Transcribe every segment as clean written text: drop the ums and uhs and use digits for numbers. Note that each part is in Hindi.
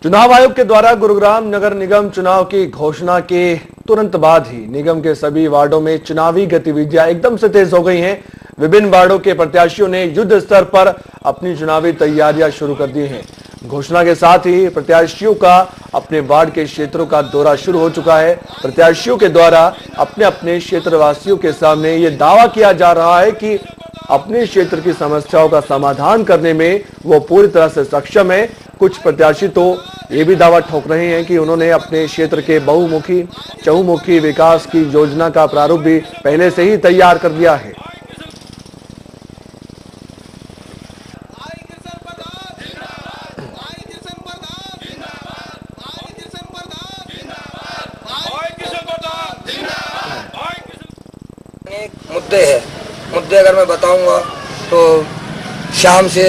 चुनाव आयोग के द्वारा गुरुग्राम नगर निगम चुनाव की घोषणा के तुरंत बाद ही निगम के सभी वार्डों में चुनावी गतिविधियां एकदम से तेज हो गई हैं। विभिन्न वार्डों के प्रत्याशियों ने युद्ध स्तर पर अपनी चुनावी तैयारियां शुरू कर दी हैं। घोषणा के साथ ही प्रत्याशियों का अपने वार्ड के क्षेत्रों का दौरा शुरू हो चुका है। प्रत्याशियों के द्वारा अपने अपने क्षेत्रवासियों के सामने ये दावा किया जा रहा है कि अपने क्षेत्र की समस्याओं का समाधान करने में वो पूरी तरह से सक्षम है। कुछ प्रत्याशी तो ये भी दावा ठोक रहे हैं कि उन्होंने अपने क्षेत्र के बहुमुखी चहुमुखी विकास की योजना का प्रारूप भी पहले से ही तैयार कर दिया है। मुद्दे अगर मैं बताऊंगा तो शाम से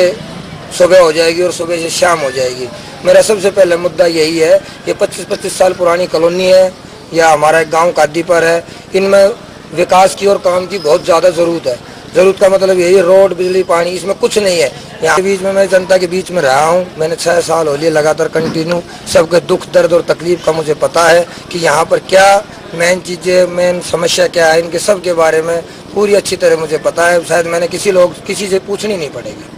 सुबह हो जाएगी और सुबह से शाम हो जाएगी। मेरा सबसे पहले मुद्दा यही है, ये 25-25 साल पुरानी कॉलोनी है या हमारा एक गांव कादीपर है, इनमें विकास की और काम की बहुत ज़्यादा ज़रूरत है। ज़रूरत का मतलब यही है, रोड, बिजली, पानी, इसमें कुछ नहीं है। यहाँ के बीच में मैं जनता के बीच में रहा हूँ, मैंने 6 साल हो लिए लगातार कंटिन्यू। सबके दुख दर्द और तकलीफ का मुझे पता है कि यहाँ पर क्या मेन चीज़ें, मेन समस्या क्या है, इनके सब के बारे में पूरी अच्छी तरह मुझे पता है। शायद मैंने किसी से पूछनी नहीं पड़ेगी।